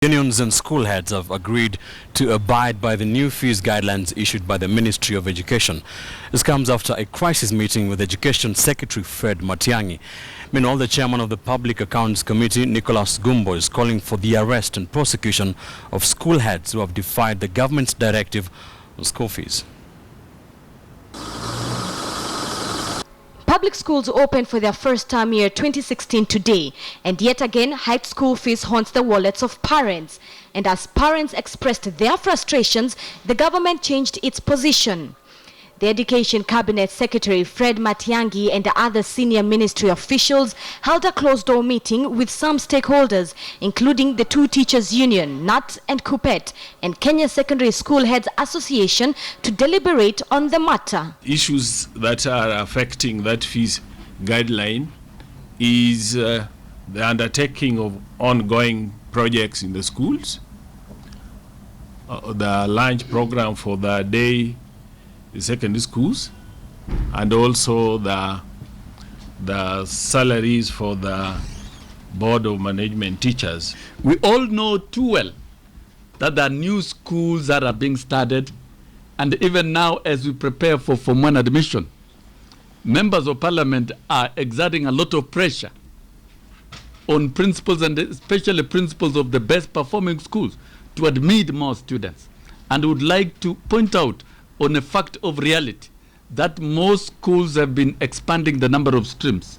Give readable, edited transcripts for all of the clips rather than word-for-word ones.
Unions and school heads have agreed to abide by the new fees guidelines issued by the Ministry of Education. This comes after a crisis meeting with Education Secretary Fred Matiang'i. Meanwhile, the chairman of the Public Accounts Committee, Nicholas Gumbo, is calling for the arrest and prosecution of school heads who have defied the government's directive on school fees. Public schools opened for their first term year 2016 today, and yet again hiked school fees haunts the wallets of parents. And as parents expressed their frustrations, the government changed its position. The Education Cabinet Secretary Fred Matiang'i and other senior ministry officials held a closed-door meeting with some stakeholders, including the two teachers' union, NUT and KUPPET, and Kenya Secondary School Heads Association, to deliberate on the matter. Issues that are affecting that fees guideline is the undertaking of ongoing projects in the schools, the lunch program for the day secondary schools, and also the salaries for the board of management teachers. We all know too well that there are new schools that are being started, and even now as we prepare for Form 1 admission, members of parliament are exerting a lot of pressure on principals, and especially principals of the best performing schools, to admit more students. And would like to point out on a fact of reality that most schools have been expanding the number of streams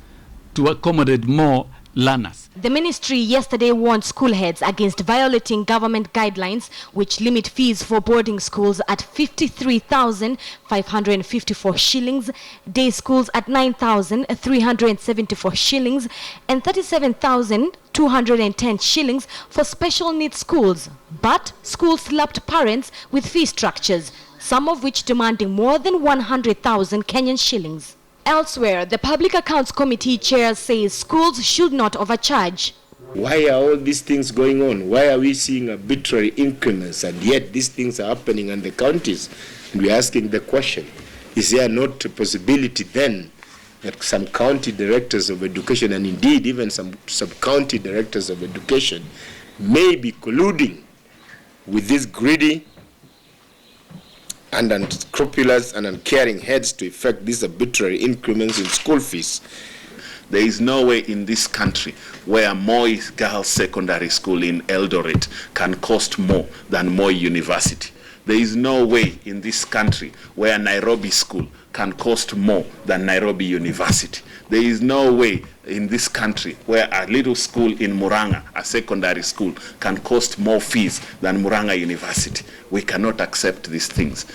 to accommodate more learners. The ministry yesterday warned school heads against violating government guidelines which limit fees for boarding schools at 53,554 shillings, day schools at 9,374 shillings, and 37,210 shillings for special needs schools. But schools slapped parents with fee structures, some of which demanding more than 100,000 Kenyan shillings. Elsewhere, the Public Accounts Committee chair says schools should not overcharge. Why are all these things going on? Why are we seeing arbitrary increments, and yet these things are happening in the counties? And we're asking the question, is there not a possibility then that some county directors of education, and indeed even some sub-county directors of education, may be colluding with these greedy and unscrupulous and uncaring heads to effect these arbitrary increments in school fees? There is no way in this country where Moi Girls Secondary School in Eldoret can cost more than Moi University. There is no way in this country where Nairobi School can cost more than Nairobi University. There is no way in this country where a little school in Murang'a, a secondary school, can cost more fees than Murang'a University. We cannot accept these things.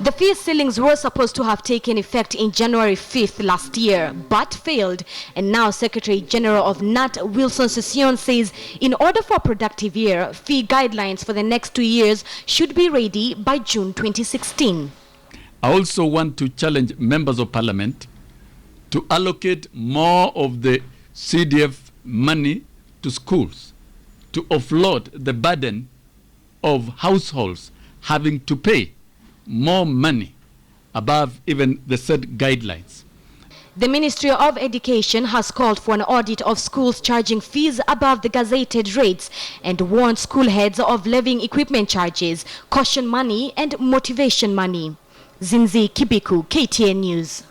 The fee ceilings were supposed to have taken effect in January 5th last year, but failed. And now Secretary General of NUT, Wilson Session, says in order for a productive year, fee guidelines for the next 2 years should be ready by June 2016. I also want to challenge members of parliament to allocate more of the CDF money to schools, to offload the burden of households having to pay more money above even the set guidelines. The Ministry of Education has called for an audit of schools charging fees above the gazetted rates and warned school heads of levying equipment charges, caution money and motivation money. Zinzi Kibiku, KTN News.